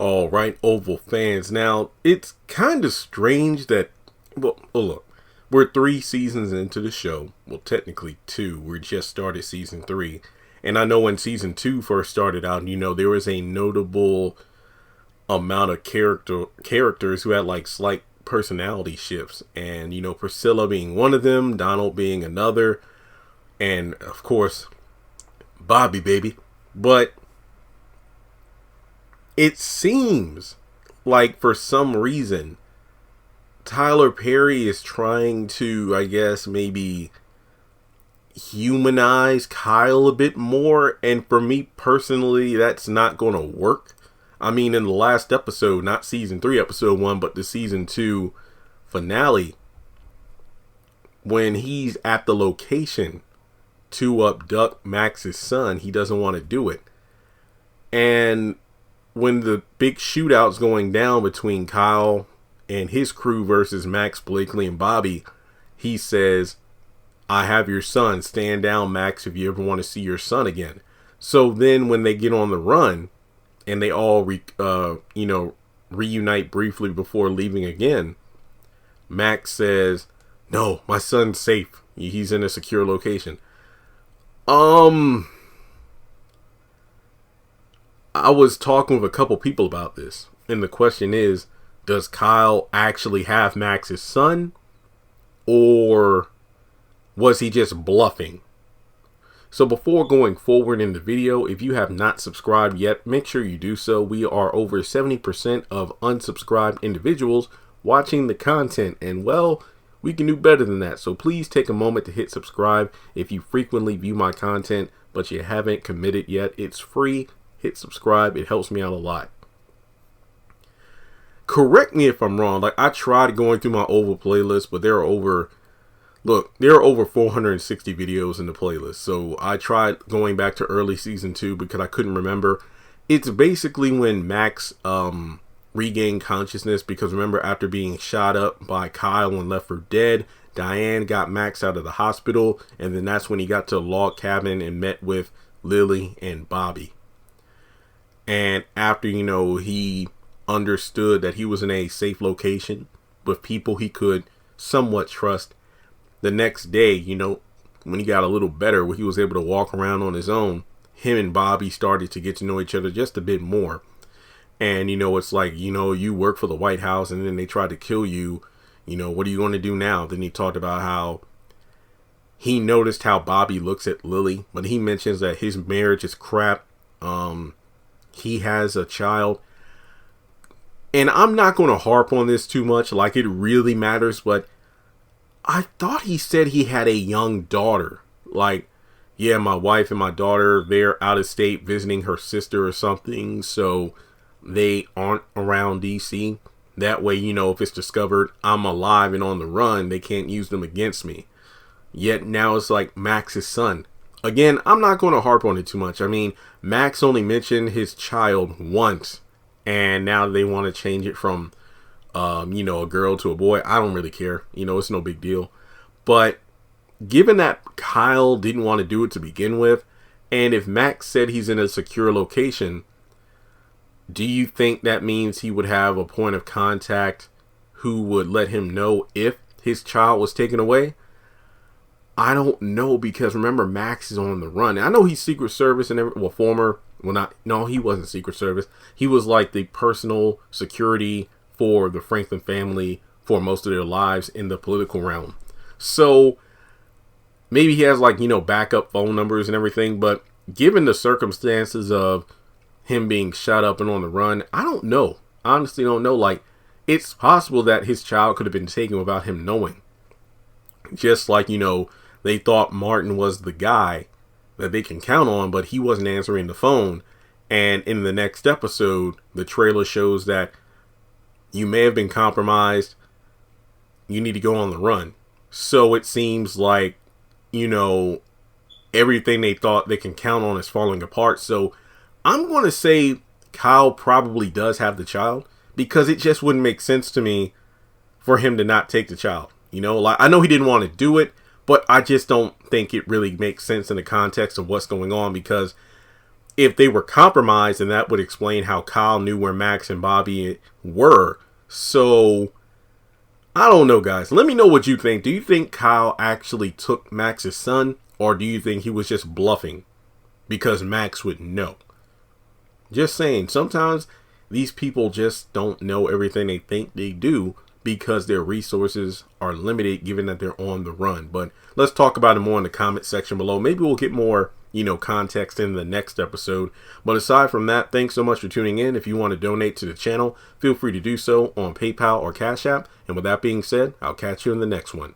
All right, Oval fans. Now, it's kind of strange that, well, look, we're 3 seasons into the show. Well, technically 2. We just started season 3. And I know when season 2 first started out, there was a notable amount of characters who had like slight personality shifts. And, Priscilla being one of them, Donald being another, and of course, Bobby, baby. But it seems like for some reason, Tyler Perry is trying to, I guess, maybe humanize Kyle a bit more. And for me personally, that's not going to work. I mean, in the last episode, not season 3, episode 1, but the season 2 finale, when he's at the location to abduct Max's son, he doesn't want to do it. And when the big shootout's going down between Kyle and his crew versus Max, Blakely, and Bobby, he says, "I have your son. Stand down, Max, if you ever want to see your son again." So then when they get on the run and they all, reunite briefly before leaving again, Max says, "No, my son's safe. He's in a secure location." I was talking with a couple people about this, and the question is, does Kyle actually have Max's son, or was he just bluffing? So before going forward in the video, if you have not subscribed yet, make sure you do so. We are over 70% of unsubscribed individuals watching the content, and well, we can do better than that. So please take a moment to hit subscribe. If you frequently view my content but you haven't committed yet, it's free. Hit subscribe. It helps me out a lot. Correct me if I'm wrong. Like, I tried going through my Oval playlist, but there are over 460 videos in the playlist. So I tried going back to early season 2 because I couldn't remember. It's basically when Max regained consciousness, because remember, after being shot up by Kyle and left for dead, Diane got Max out of the hospital, and then that's when he got to a log cabin and met with Lily and Bobby. And after, he understood that he was in a safe location with people he could somewhat trust, the next day, when he got a little better, where he was able to walk around on his own, him and Bobby started to get to know each other just a bit more. And, it's like, you work for the White House and then they try to kill you. What are you going to do now? Then he talked about how he noticed how Bobby looks at Lily, but he mentions that his marriage is crap. He has a child. And I'm not going to harp on this too much, like it really matters, but I thought he said he had a young daughter. Like, yeah, my wife and my daughter, they're out of state visiting her sister or something, so they aren't around DC. That way, if it's discovered I'm alive and on the run, they can't use them against me. Yet now it's like Max's son. Again, I'm not going to harp on it too much. I mean, Max only mentioned his child once, and now they want to change it from, a girl to a boy. I don't really care. It's no big deal. But given that Kyle didn't want to do it to begin with, and if Max said he's in a secure location, do you think that means he would have a point of contact who would let him know if his child was taken away? I don't know, because remember, Max is on the run. I know he's Secret Service and he wasn't Secret Service. He was like the personal security for the Franklin family for most of their lives in the political realm. So maybe he has backup phone numbers and everything, but given the circumstances of him being shot up and on the run, I don't know. I honestly don't know. Like, it's possible that his child could have been taken without him knowing. Just like, they thought Martin was the guy that they can count on, but he wasn't answering the phone. And in the next episode, the trailer shows that you may have been compromised. You need to go on the run. So it seems like, everything they thought they can count on is falling apart. So I'm going to say Kyle probably does have the child, because it just wouldn't make sense to me for him to not take the child. Like, I know he didn't want to do it, but I just don't think it really makes sense in the context of what's going on, because if they were compromised, then that would explain how Kyle knew where Max and Bobby were. So I don't know, guys. Let me know what you think. Do you think Kyle actually took Max's son, or do you think he was just bluffing because Max would know? Just saying, sometimes these people just don't know everything they think they do because their resources are limited given that they're on the run. But let's talk about it more in the comment section below. Maybe we'll get more, context in the next episode. But aside from that, thanks so much for tuning in. If you want to donate to the channel, feel free to do so on PayPal or Cash App. And with that being said, I'll catch you in the next one.